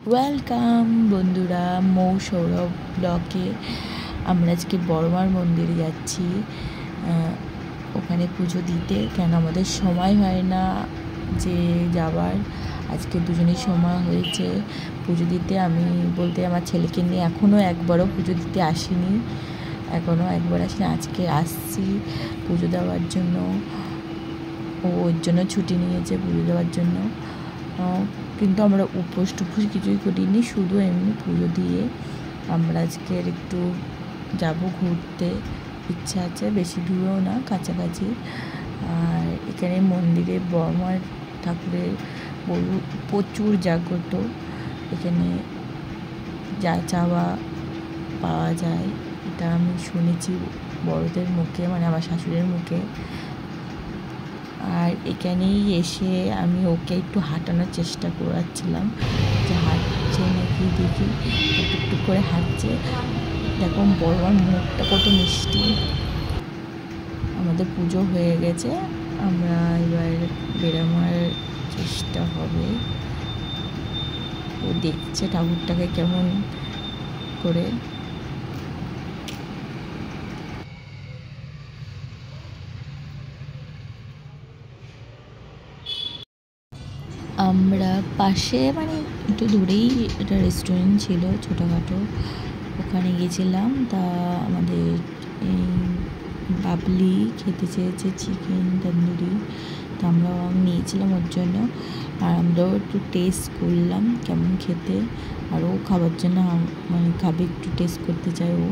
Welcome বন্ধুরা, মৌ সৌরভ ব্লগে। আমরা আজকে বড়মার মন্দিরে যাচ্ছি ওখানে পুজো দিতে। কেন আমাদের সময় হয় না যে যাবার, আজকে দুজনেই সময় হয়েছে পুজো দিতে। আমি বলতে আমার ছেলেকে নিয়ে এখনও একবারও পুজো দিতে আসিনি, আজকে আসছি পুজো দেওয়ার জন্য। ওর জন্য ছুটি নিয়েছে পুজো দেওয়ার জন্য, কিন্তু আমরা উপোস টুপোস কিছুই করিনি, শুধু এমনি পুজো দিয়ে আমরা আজকে একটু যাব ঘুরতে। ইচ্ছা আছে, বেশি দূরেও না, কাছাকাছি। আর এখানে মন্দিরে বড়মার ঠাকুরের প্রচুর জাগ্রত, এখানে যা চাওয়া পাওয়া যায়, এটা আমি শুনেছি বড়দের মুখে, মানে আমার শাশুড়ির মুখে। আর এখানেই এসে আমি ওকে একটু হাঁটানোর চেষ্টা করাচ্ছিলাম, যে হাঁটছে নাকি দেখি। টুকটুক করে হাঁটছে, দেখো বড়মার মুখটা কত মিষ্টি। আমাদের পুজো হয়ে গেছে, আমরা এবার বেরোনোর চেষ্টা হবে। ও দেখছে ঠাকুরটাকে কেমন করে। আমরা পাশে, মানে একটু দূরেই একটা রেস্টুরেন্ট ছিল ছোটোখাটো, ওখানে গেছিলাম। তা আমাদের এই বাবলি খেতে চেয়েছে চিকেন তন্দুরি, তো আমরা নিয়েছিলাম ওর জন্য। আর আমরাও একটু টেস্ট করলাম কেমন খেতে, আর ও খাবার জন্য মানে খাবে, একটু টেস্ট করতে চায় ও।